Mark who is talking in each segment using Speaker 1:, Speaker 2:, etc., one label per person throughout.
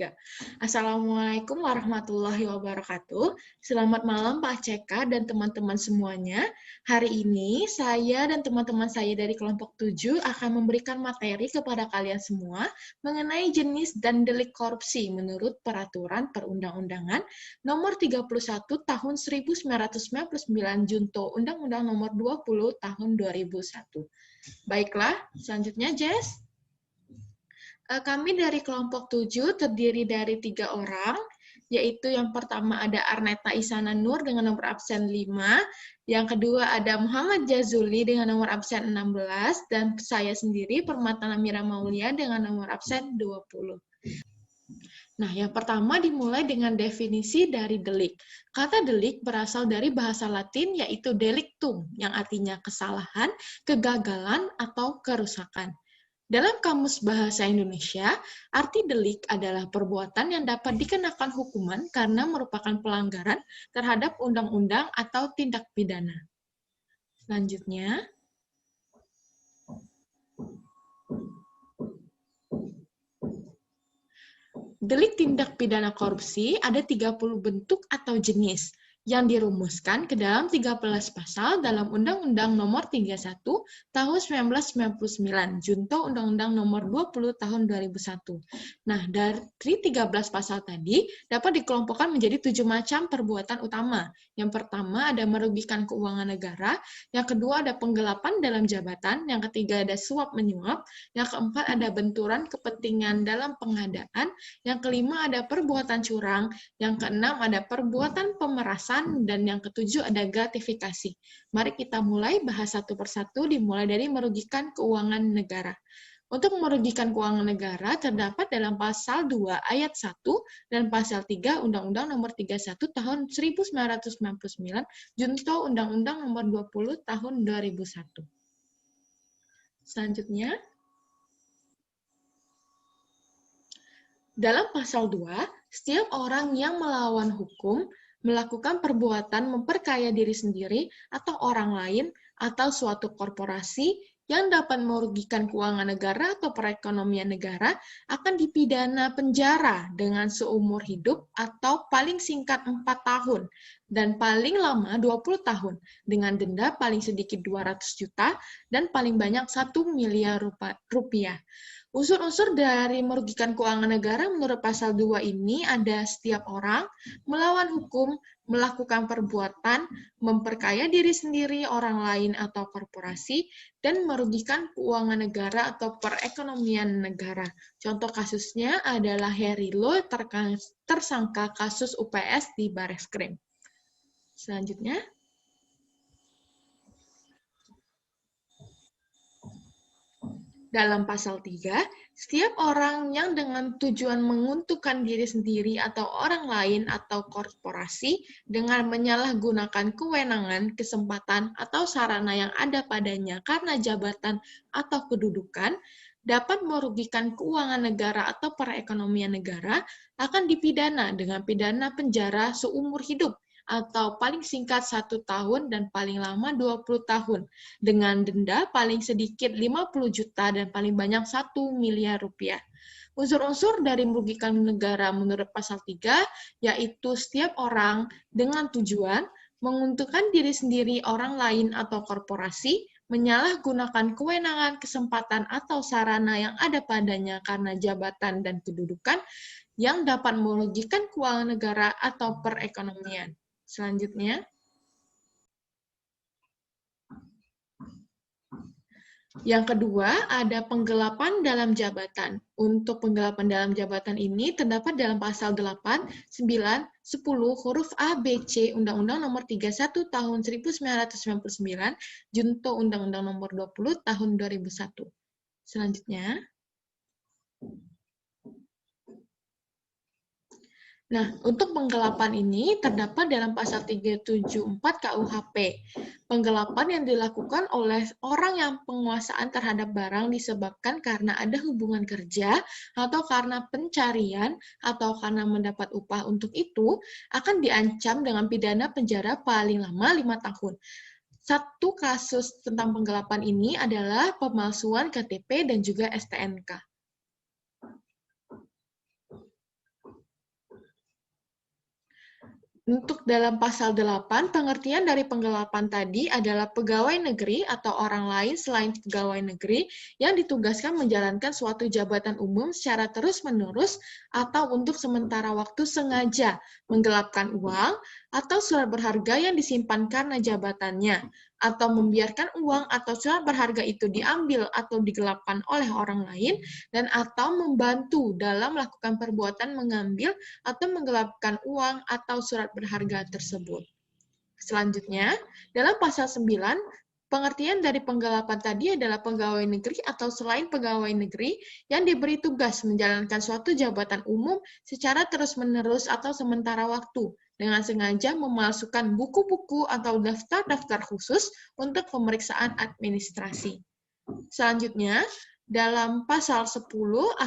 Speaker 1: 3. Assalamualaikum warahmatullahi wabarakatuh. Selamat malam Pak CK dan teman-teman semuanya. Hari ini saya dan teman-teman saya dari kelompok 7 akan memberikan materi kepada kalian semua mengenai jenis dan delik korupsi menurut Peraturan Perundang-undangan Nomor 31 Tahun 1999 Junto Undang-Undang Nomor 20 Tahun 2001. Baiklah, selanjutnya Jess. Kami dari kelompok 7 terdiri dari 3 orang, yaitu yang pertama ada Arneta Isana Nur dengan nomor absen 5, yang kedua ada Muhammad Jazuli dengan nomor absen 16, dan saya sendiri Permata Namira Maulia dengan nomor absen 20. Nah, yang pertama dimulai dengan definisi dari delik. Kata delik berasal dari bahasa Latin yaitu delictum, yang artinya kesalahan, kegagalan, atau kerusakan. Dalam Kamus Bahasa Indonesia, arti delik adalah perbuatan yang dapat dikenakan hukuman karena merupakan pelanggaran terhadap undang-undang atau tindak pidana. Selanjutnya, delik tindak pidana korupsi ada 30 bentuk atau jenis yang dirumuskan ke dalam 13 pasal dalam Undang-Undang Nomor 31 Tahun 1999, Junto Undang-Undang Nomor 20 Tahun 2001. Nah, dari 13 pasal tadi dapat dikelompokkan menjadi 7 macam perbuatan utama. Yang pertama ada merugikan keuangan negara, yang kedua ada penggelapan dalam jabatan, yang ketiga ada suap menyuap, yang keempat ada benturan kepentingan dalam pengadaan, yang kelima ada perbuatan curang, yang keenam ada perbuatan pemerasan, dan yang ketujuh ada gratifikasi. Mari kita mulai bahas satu persatu, dimulai dari merugikan keuangan negara. Untuk merugikan keuangan negara terdapat dalam pasal 2 ayat 1 dan pasal 3 Undang-Undang Nomor 31 Tahun 1999 Junto Undang-Undang Nomor 20 Tahun 2001. Selanjutnya, dalam pasal 2, setiap orang yang melawan hukum melakukan perbuatan memperkaya diri sendiri atau orang lain atau suatu korporasi yang dapat merugikan keuangan negara atau perekonomian negara akan dipidana penjara dengan seumur hidup atau paling singkat 4 tahun dan paling lama 20 tahun dengan denda paling sedikit 200 juta dan paling banyak 1 miliar rupiah. Unsur-unsur dari merugikan keuangan negara menurut pasal 2 ini ada setiap orang melawan hukum, melakukan perbuatan, memperkaya diri sendiri, orang lain, atau korporasi, dan merugikan keuangan negara atau perekonomian negara. Contoh kasusnya adalah Heri Lo, tersangka kasus UPS di Bareskrim. Selanjutnya, dalam pasal 3, setiap orang yang dengan tujuan menguntungkan diri sendiri atau orang lain atau korporasi dengan menyalahgunakan kewenangan, kesempatan, atau sarana yang ada padanya karena jabatan atau kedudukan, dapat merugikan keuangan negara atau perekonomian negara akan dipidana dengan pidana penjara seumur hidup atau paling singkat 1 tahun dan paling lama 20 tahun, dengan denda paling sedikit 50 juta dan paling banyak 1 miliar rupiah. Unsur-unsur dari merugikan negara menurut pasal 3, yaitu setiap orang dengan tujuan menguntungkan diri sendiri, orang lain, atau korporasi, menyalahgunakan kewenangan, kesempatan, atau sarana yang ada padanya karena jabatan dan kedudukan yang dapat merugikan keuangan negara atau perekonomian. Selanjutnya, yang kedua ada penggelapan dalam jabatan. Untuk penggelapan dalam jabatan ini terdapat dalam pasal 8, 9, 10 huruf A, B, C Undang-Undang Nomor 31 Tahun 1999 Junto Undang-Undang Nomor 20 Tahun 2001. Selanjutnya, nah, untuk penggelapan ini terdapat dalam pasal 374 KUHP. Penggelapan yang dilakukan oleh orang yang penguasaan terhadap barang disebabkan karena ada hubungan kerja atau karena pencarian atau karena mendapat upah untuk itu akan diancam dengan pidana penjara paling lama 5 tahun. Satu kasus tentang penggelapan ini adalah pemalsuan KTP dan juga STNK. Untuk dalam pasal 8, pengertian dari penggelapan tadi adalah pegawai negeri atau orang lain selain pegawai negeri yang ditugaskan menjalankan suatu jabatan umum secara terus-menerus atau untuk sementara waktu sengaja menggelapkan uang atau surat berharga yang disimpan karena jabatannya, atau membiarkan uang atau surat berharga itu diambil atau digelapkan oleh orang lain, dan atau membantu dalam melakukan perbuatan mengambil atau menggelapkan uang atau surat berharga tersebut. Selanjutnya, dalam pasal 9, pengertian dari penggelapan tadi adalah pegawai negeri atau selain pegawai negeri yang diberi tugas menjalankan suatu jabatan umum secara terus-menerus atau sementara waktu, dengan sengaja memalsukan buku-buku atau daftar-daftar khusus untuk pemeriksaan administrasi. Selanjutnya, dalam pasal 10,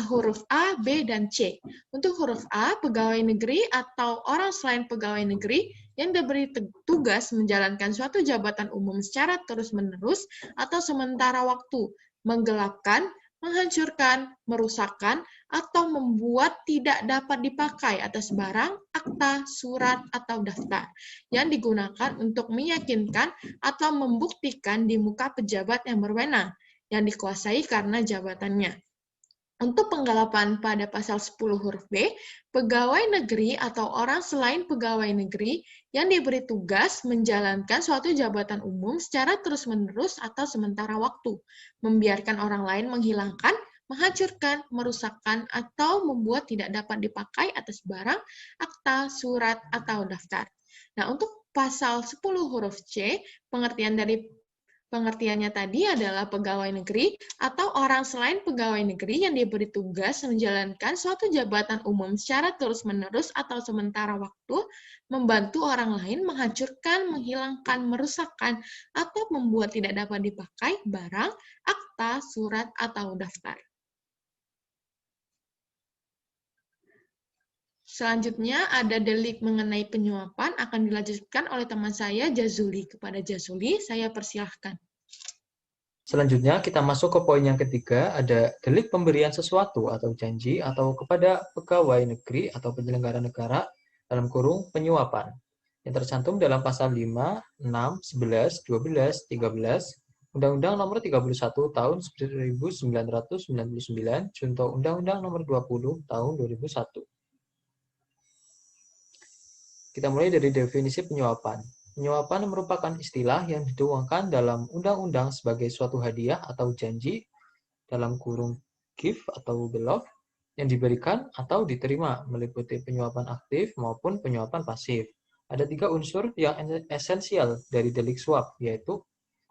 Speaker 1: huruf A, B, dan C. Untuk huruf A, pegawai negeri atau orang selain pegawai negeri yang diberi tugas menjalankan suatu jabatan umum secara terus-menerus atau sementara waktu, menggelapkan, menghancurkan, merusakkan, atau membuat tidak dapat dipakai atas barang, akta, surat, atau daftar yang digunakan untuk meyakinkan atau membuktikan di muka pejabat yang berwenang yang dikuasai karena jabatannya. Untuk penggelapan pada pasal 10 huruf B, pegawai negeri atau orang selain pegawai negeri yang diberi tugas menjalankan suatu jabatan umum secara terus-menerus atau sementara waktu, membiarkan orang lain menghilangkan, menghancurkan, merusakkan, atau membuat tidak dapat dipakai atas barang, akta, surat, atau daftar. Nah, untuk pasal 10 huruf C, pengertiannya tadi adalah pegawai negeri atau orang selain pegawai negeri yang diberi tugas menjalankan suatu jabatan umum secara terus-menerus atau sementara waktu, membantu orang lain menghancurkan, menghilangkan, merusakkan, atau membuat tidak dapat dipakai barang, akta, surat, atau daftar. Selanjutnya ada delik mengenai penyuapan akan dilanjutkan oleh teman saya Jazuli. Kepada Jazuli, saya persilahkan.
Speaker 2: Selanjutnya kita masuk ke poin yang ketiga, ada delik pemberian sesuatu atau janji atau kepada pegawai negeri atau penyelenggara negara dalam kurung penyuapan yang tercantum dalam pasal 5, 6, 11, 12, 13 Undang-Undang Nomor 31 Tahun 1999 junto Undang-Undang Nomor 20 Tahun 2001. Kita mulai dari definisi penyuapan. Penyuapan merupakan istilah yang dituangkan dalam undang-undang sebagai suatu hadiah atau janji dalam kurung gift atau below yang diberikan atau diterima, meliputi penyuapan aktif maupun penyuapan pasif. Ada 3 unsur yang esensial dari delik suap, yaitu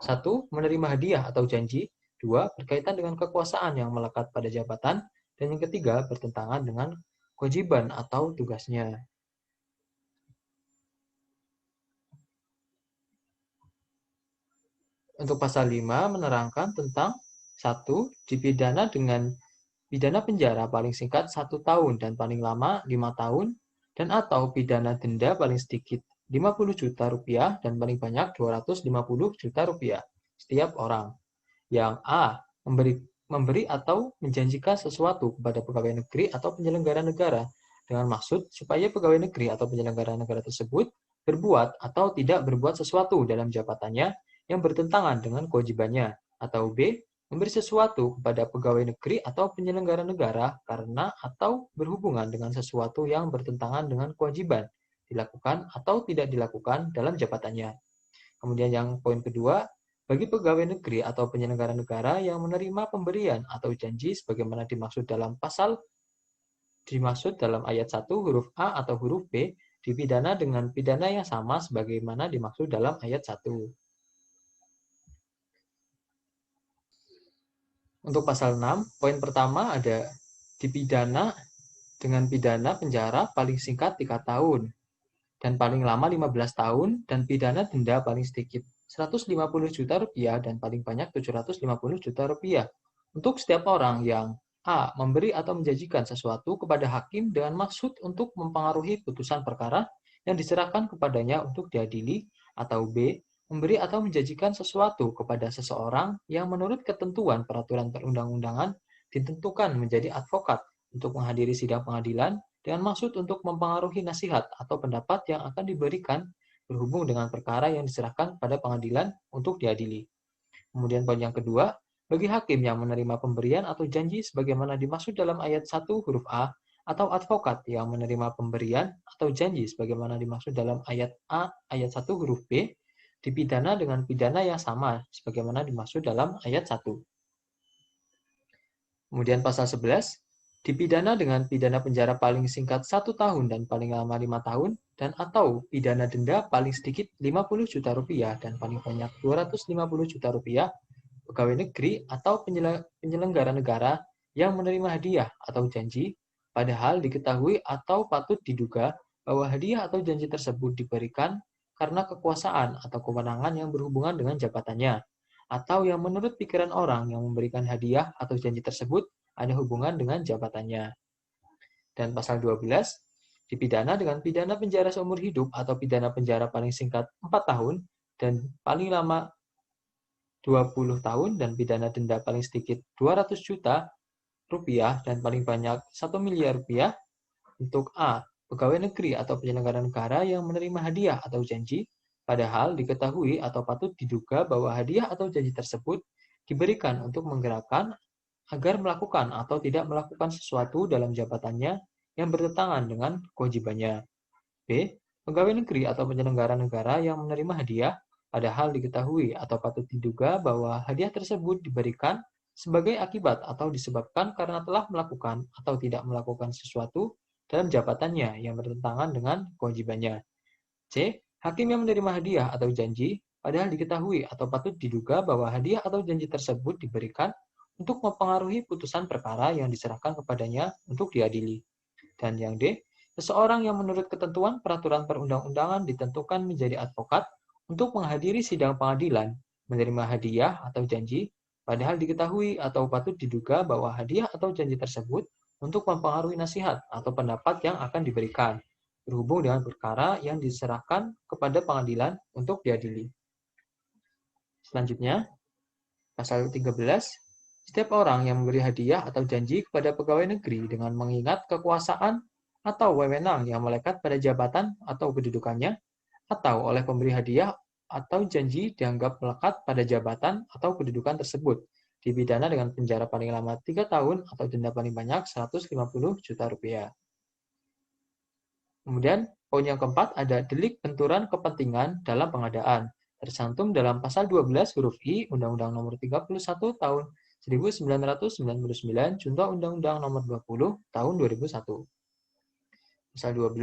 Speaker 2: 1. Menerima hadiah atau janji, 2. Berkaitan dengan kekuasaan yang melekat pada jabatan, dan yang ketiga bertentangan dengan kewajiban atau tugasnya. Untuk pasal 5 menerangkan tentang 1. Dipidana dengan pidana penjara paling singkat 1 tahun dan paling lama 5 tahun, dan atau pidana denda paling sedikit 50 juta rupiah dan paling banyak 250 juta rupiah setiap orang. Yang A. Memberi atau menjanjikan sesuatu kepada pegawai negeri atau penyelenggara negara dengan maksud supaya pegawai negeri atau penyelenggara negara tersebut berbuat atau tidak berbuat sesuatu dalam jabatannya yang bertentangan dengan kewajibannya, atau B. Memberi sesuatu kepada pegawai negeri atau penyelenggara negara karena atau berhubungan dengan sesuatu yang bertentangan dengan kewajiban, dilakukan atau tidak dilakukan dalam jabatannya. Kemudian yang poin kedua, bagi pegawai negeri atau penyelenggara negara yang menerima pemberian atau janji sebagaimana dimaksud dalam ayat 1 huruf A atau huruf B, dipidana dengan pidana yang sama sebagaimana dimaksud dalam ayat 1. Untuk pasal 6, poin pertama ada dipidana dengan pidana penjara paling singkat 3 tahun dan paling lama 15 tahun dan pidana denda paling sedikit 150 juta rupiah dan paling banyak 750 juta rupiah untuk setiap orang yang A. Memberi atau menjanjikan sesuatu kepada hakim dengan maksud untuk mempengaruhi putusan perkara yang diserahkan kepadanya untuk diadili, atau B. Memberi atau menjanjikan sesuatu kepada seseorang yang menurut ketentuan peraturan perundang-undangan ditentukan menjadi advokat untuk menghadiri sidang pengadilan dengan maksud untuk mempengaruhi nasihat atau pendapat yang akan diberikan berhubung dengan perkara yang diserahkan pada pengadilan untuk diadili. Kemudian poin yang kedua, bagi hakim yang menerima pemberian atau janji sebagaimana dimaksud dalam ayat 1 huruf A, atau advokat yang menerima pemberian atau janji sebagaimana dimaksud dalam ayat A ayat 1 huruf B, dipidana dengan pidana yang sama sebagaimana dimaksud dalam ayat 1. Kemudian pasal 11, dipidana dengan pidana penjara paling singkat 1 tahun dan paling lama 5 tahun, dan atau pidana denda paling sedikit 50 juta rupiah dan paling banyak 250 juta rupiah pegawai negeri atau penyelenggara negara yang menerima hadiah atau janji, padahal diketahui atau patut diduga bahwa hadiah atau janji tersebut diberikan karena kekuasaan atau kewenangan yang berhubungan dengan jabatannya, atau yang menurut pikiran orang yang memberikan hadiah atau janji tersebut ada hubungan dengan jabatannya. Dan pasal 12, dipidana dengan pidana penjara seumur hidup atau pidana penjara paling singkat 4 tahun dan paling lama 20 tahun dan pidana denda paling sedikit 200 juta rupiah dan paling banyak 1 miliar rupiah untuk A. Pegawai negeri atau penyelenggara negara yang menerima hadiah atau janji, padahal diketahui atau patut diduga bahwa hadiah atau janji tersebut diberikan untuk menggerakkan agar melakukan atau tidak melakukan sesuatu dalam jabatannya yang bertentangan dengan kewajibannya. B. Pegawai negeri atau penyelenggara negara yang menerima hadiah, padahal diketahui atau patut diduga bahwa hadiah tersebut diberikan sebagai akibat atau disebabkan karena telah melakukan atau tidak melakukan sesuatu dalam jabatannya yang bertentangan dengan kewajibannya. C. Hakim yang menerima hadiah atau janji, padahal diketahui atau patut diduga bahwa hadiah atau janji tersebut diberikan untuk mempengaruhi putusan perkara yang diserahkan kepadanya untuk diadili. Dan yang D. Seseorang yang menurut ketentuan peraturan perundang-undangan ditentukan menjadi advokat untuk menghadiri sidang pengadilan, menerima hadiah atau janji, padahal diketahui atau patut diduga bahwa hadiah atau janji tersebut untuk mempengaruhi nasihat atau pendapat yang akan diberikan, berhubung dengan perkara yang diserahkan kepada pengadilan untuk diadili. Selanjutnya, pasal 13, setiap orang yang memberi hadiah atau janji kepada pegawai negeri dengan mengingat kekuasaan atau wewenang yang melekat pada jabatan atau kedudukannya, atau oleh pemberi hadiah atau janji dianggap melekat pada jabatan atau kedudukan tersebut, dipidana dengan penjara paling lama 3 tahun atau denda paling banyak 150 juta rupiah. Kemudian, poin yang keempat ada delik benturan kepentingan dalam pengadaan, tercantum dalam pasal 12 huruf I Undang-Undang Nomor 31 Tahun 1999 Junto Undang-Undang Nomor 20 Tahun 2001. Pasal 12,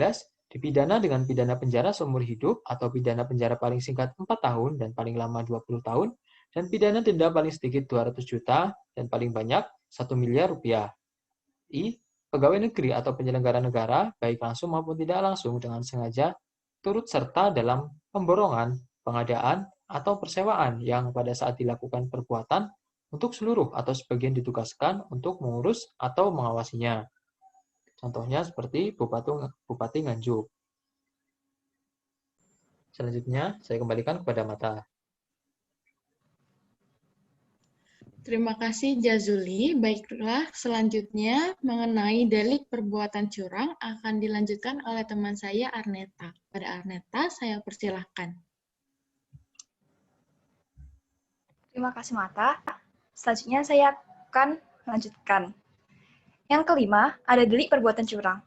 Speaker 2: dipidana dengan pidana penjara seumur hidup atau pidana penjara paling singkat 4 tahun dan paling lama 20 tahun, dan pidana denda paling sedikit 200 juta dan paling banyak 1 miliar rupiah. I. Pegawai negeri atau penyelenggara negara, baik langsung maupun tidak langsung dengan sengaja, turut serta dalam pemborongan, pengadaan, atau persewaan yang pada saat dilakukan perbuatan untuk seluruh atau sebagian ditugaskan untuk mengurus atau mengawasinya. Contohnya seperti Bupati Nganjuk. Selanjutnya, saya kembalikan kepada Mata.
Speaker 1: Terima kasih Jazuli. Baiklah, selanjutnya mengenai delik perbuatan curang akan dilanjutkan oleh teman saya Arneta. Pada Arneta, saya persilahkan.
Speaker 3: Terima kasih Mata. Selanjutnya saya akan melanjutkan. Yang kelima, ada delik perbuatan curang.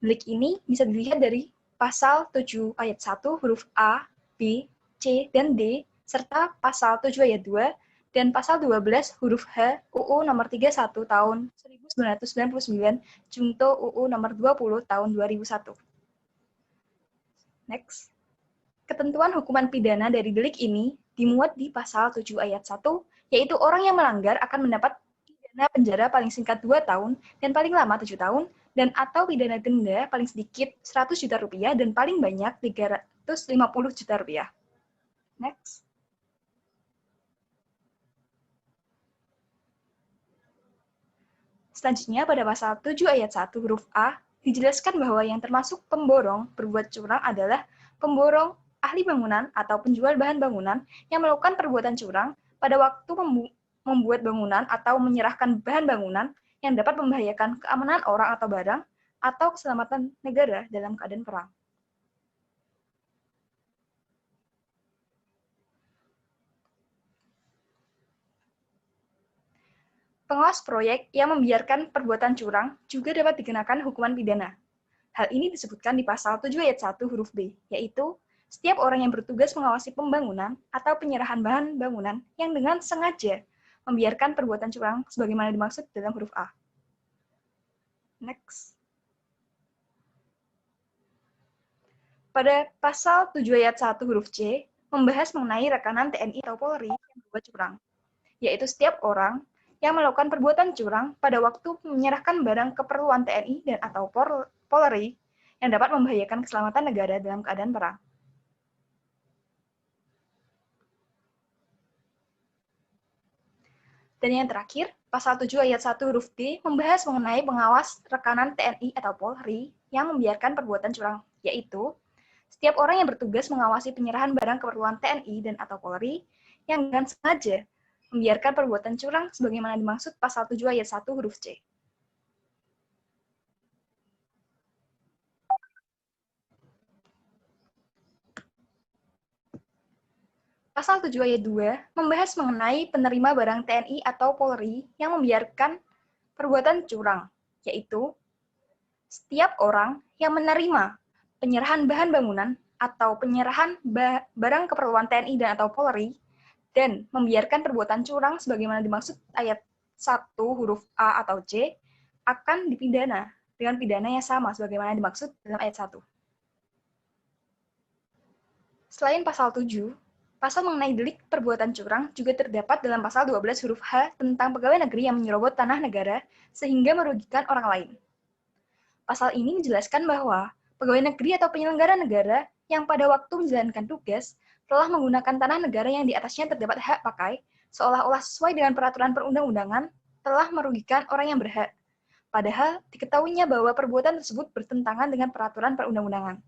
Speaker 3: Delik ini bisa dilihat dari pasal 7 ayat 1 huruf A, B, C, dan D, serta pasal 7 ayat 2 dan pasal 12 huruf H UU nomor 31 tahun 1999 junto UU nomor 20 tahun 2001. Next. Ketentuan hukuman pidana dari delik ini dimuat di pasal 7 ayat 1, yaitu orang yang melanggar akan mendapat pidana penjara paling singkat 2 tahun dan paling lama 7 tahun, dan atau pidana denda paling sedikit 100 juta rupiah dan paling banyak 350 juta rupiah. Next. Selanjutnya pada pasal 7 ayat 1 huruf A, dijelaskan bahwa yang termasuk pemborong berbuat curang adalah pemborong ahli bangunan atau penjual bahan bangunan yang melakukan perbuatan curang pada waktu membuat bangunan atau menyerahkan bahan bangunan yang dapat membahayakan keamanan orang atau barang, atau keselamatan negara dalam keadaan perang. Pengawas proyek yang membiarkan perbuatan curang juga dapat dikenakan hukuman pidana. Hal ini disebutkan di pasal 7 ayat 1 huruf B, yaitu setiap orang yang bertugas mengawasi pembangunan atau penyerahan bahan bangunan yang dengan sengaja membiarkan perbuatan curang sebagaimana dimaksud dalam huruf A. Next. Pada pasal 7 ayat 1 huruf C, membahas mengenai rekanan TNI atau Polri yang berbuat curang, yaitu setiap orang yang melakukan perbuatan curang pada waktu menyerahkan barang keperluan TNI dan atau Polri yang dapat membahayakan keselamatan negara dalam keadaan perang. Dan yang terakhir, pasal 7 ayat 1 huruf D membahas mengenai pengawas rekanan TNI atau Polri yang membiarkan perbuatan curang, yaitu setiap orang yang bertugas mengawasi penyerahan barang keperluan TNI dan atau Polri yang dengan sengaja membiarkan perbuatan curang sebagaimana dimaksud pasal 7 ayat 1 huruf C. Pasal 7 ayat 2 membahas mengenai penerima barang TNI atau Polri yang membiarkan perbuatan curang, yaitu setiap orang yang menerima penyerahan bahan bangunan atau penyerahan barang keperluan TNI dan atau Polri dan membiarkan perbuatan curang sebagaimana dimaksud ayat 1 huruf A atau C akan dipidana dengan pidana yang sama sebagaimana dimaksud dalam ayat 1. Selain pasal 7, pasal mengenai delik perbuatan curang juga terdapat dalam pasal 12 huruf H tentang pegawai negeri yang menyerobot tanah negara sehingga merugikan orang lain. Pasal ini menjelaskan bahwa pegawai negeri atau penyelenggara negara yang pada waktu menjalankan tugas telah menggunakan tanah negara yang di atasnya terdapat hak pakai seolah-olah sesuai dengan peraturan perundang-undangan telah merugikan orang yang berhak. Padahal diketahuinya bahwa perbuatan tersebut bertentangan dengan peraturan perundang-undangan.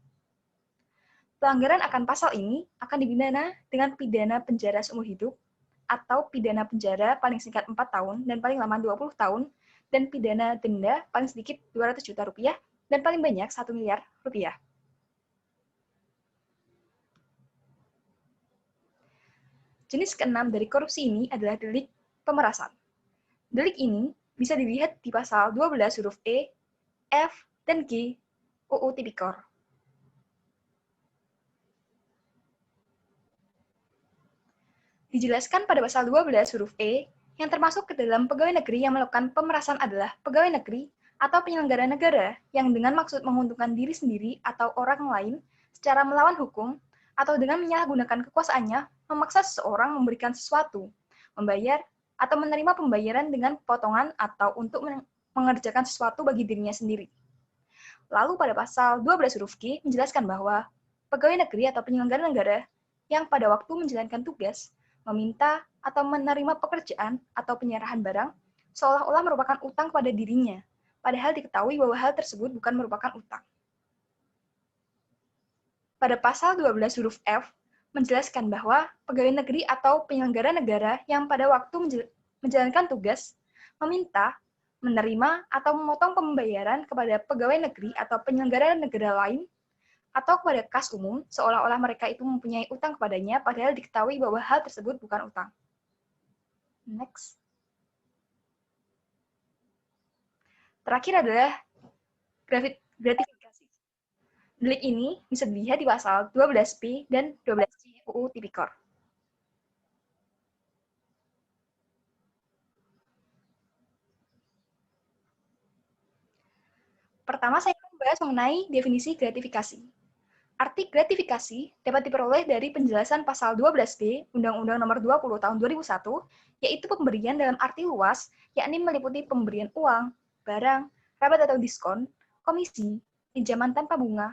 Speaker 3: Pelanggaran akan pasal ini akan dipidana dengan pidana penjara seumur hidup atau pidana penjara paling singkat 4 tahun dan paling lama 20 tahun dan pidana denda paling sedikit 200 juta rupiah dan paling banyak 1 miliar rupiah. Jenis keenam dari korupsi ini adalah delik pemerasan. Delik ini bisa dilihat di pasal 12 huruf E, F, dan G UU Tipikor. Dijelaskan pada pasal 12 huruf E, yang termasuk ke dalam pegawai negeri yang melakukan pemerasan adalah pegawai negeri atau penyelenggara negara yang dengan maksud menguntungkan diri sendiri atau orang lain secara melawan hukum atau dengan menyalahgunakan kekuasaannya memaksa seseorang memberikan sesuatu, membayar, atau menerima pembayaran dengan potongan atau untuk mengerjakan sesuatu bagi dirinya sendiri. Lalu pada pasal 12 huruf G menjelaskan bahwa pegawai negeri atau penyelenggara negara yang pada waktu menjalankan tugas meminta atau menerima pekerjaan atau penyerahan barang seolah-olah merupakan utang pada dirinya, padahal diketahui bahwa hal tersebut bukan merupakan utang. Pada pasal 12 huruf F menjelaskan bahwa pegawai negeri atau penyelenggara negara yang pada waktu menjalankan tugas meminta, menerima, atau memotong pembayaran kepada pegawai negeri atau penyelenggara negara lain atau kepada kas umum, seolah-olah mereka itu mempunyai utang kepadanya, padahal diketahui bahwa hal tersebut bukan utang. Next. Terakhir adalah gratifikasi. Delik ini bisa dilihat di pasal 12B dan 12C UU Tipikor. Pertama, saya akan membahas mengenai definisi gratifikasi. Arti gratifikasi dapat diperoleh dari penjelasan pasal 12B Undang-Undang Nomor 20 Tahun 2001, yaitu pemberian dalam arti luas, yakni meliputi pemberian uang, barang, rabat atau diskon, komisi, pinjaman tanpa bunga,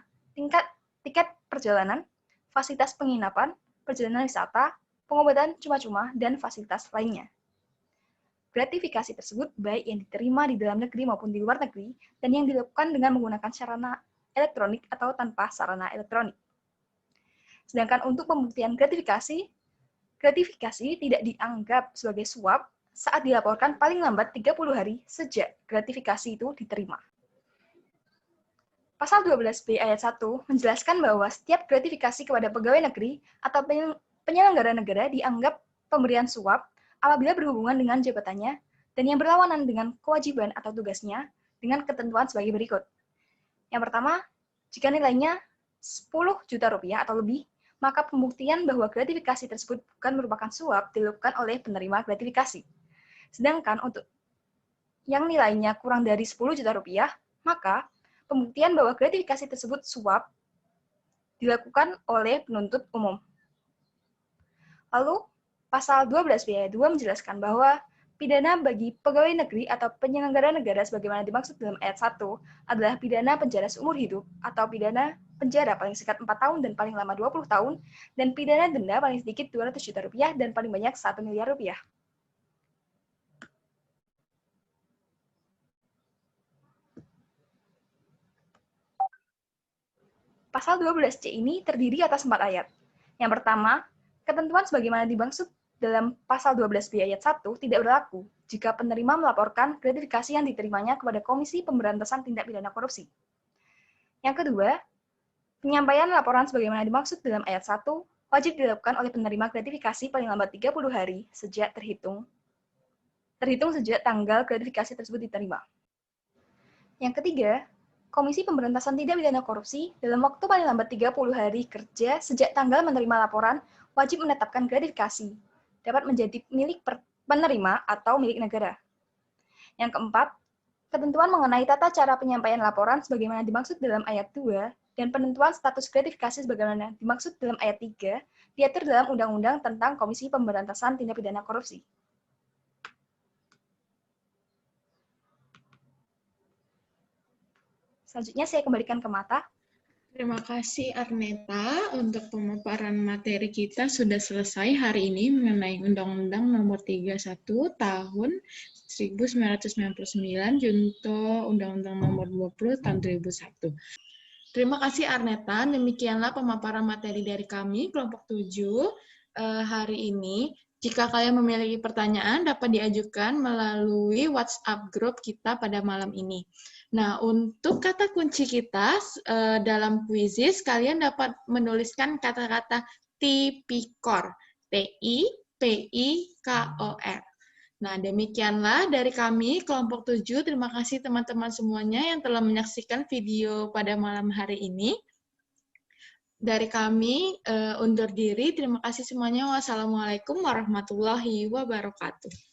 Speaker 3: tiket perjalanan, fasilitas penginapan, perjalanan wisata, pengobatan cuma-cuma, dan fasilitas lainnya. Gratifikasi tersebut baik yang diterima di dalam negeri maupun di luar negeri, dan yang dilakukan dengan menggunakan sarana elektronik atau tanpa sarana elektronik. Sedangkan untuk pembuktian gratifikasi tidak dianggap sebagai suap saat dilaporkan paling lambat 30 hari sejak gratifikasi itu diterima. Pasal 12B ayat 1 menjelaskan bahwa setiap gratifikasi kepada pegawai negeri atau penyelenggara negara dianggap pemberian suap apabila berhubungan dengan jabatannya dan yang berlawanan dengan kewajiban atau tugasnya dengan ketentuan sebagai berikut. Yang pertama, jika nilainya 10 juta rupiah atau lebih, maka pembuktian bahwa gratifikasi tersebut bukan merupakan suap dilakukan oleh penerima gratifikasi. Sedangkan untuk yang nilainya kurang dari 10 juta rupiah, maka pembuktian bahwa gratifikasi tersebut suap dilakukan oleh penuntut umum. Lalu, pasal 12B ayat 2 menjelaskan bahwa pidana bagi pegawai negeri atau penyelenggara negara sebagaimana dimaksud dalam ayat 1 adalah pidana penjara seumur hidup atau pidana penjara paling singkat 4 tahun dan paling lama 20 tahun, dan pidana denda paling sedikit 200 juta rupiah dan paling banyak 1 miliar rupiah. Pasal 12C ini terdiri atas 4 ayat. Yang pertama, ketentuan sebagaimana dimaksud dalam pasal 12B ayat 1 tidak berlaku jika penerima melaporkan gratifikasi yang diterimanya kepada Komisi Pemberantasan Tindak Pidana Korupsi. Yang kedua, penyampaian laporan sebagaimana dimaksud dalam ayat 1 wajib dilakukan oleh penerima gratifikasi paling lambat 30 hari sejak terhitung sejak tanggal gratifikasi tersebut diterima. Yang ketiga, Komisi Pemberantasan Tindak Pidana Korupsi dalam waktu paling lambat 30 hari kerja sejak tanggal menerima laporan wajib menetapkan gratifikasi dapat menjadi milik penerima atau milik negara. Yang keempat, ketentuan mengenai tata cara penyampaian laporan sebagaimana dimaksud dalam ayat 2 dan penentuan status gratifikasi sebagaimana dimaksud dalam ayat 3 diatur dalam Undang-Undang tentang Komisi Pemberantasan Tindak Pidana Korupsi. Selanjutnya saya kembalikan ke Mata.
Speaker 1: Terima kasih Arneta untuk pemaparan materi kita sudah selesai hari ini mengenai Undang-Undang Nomor 31 Tahun 1999 junto Undang-Undang Nomor 20 Tahun 2001. Terima kasih Arneta, demikianlah pemaparan materi dari kami kelompok 7 hari ini. Jika kalian memiliki pertanyaan dapat diajukan melalui WhatsApp grup kita pada malam ini. Nah, untuk kata kunci kita dalam kuisis, kalian dapat menuliskan kata-kata tipikor, T-I-P-I-K-O-R. Nah, demikianlah dari kami, kelompok 7. Terima kasih teman-teman semuanya yang telah menyaksikan video pada malam hari ini. Dari kami, undur diri. Terima kasih semuanya. Wassalamualaikum warahmatullahi wabarakatuh.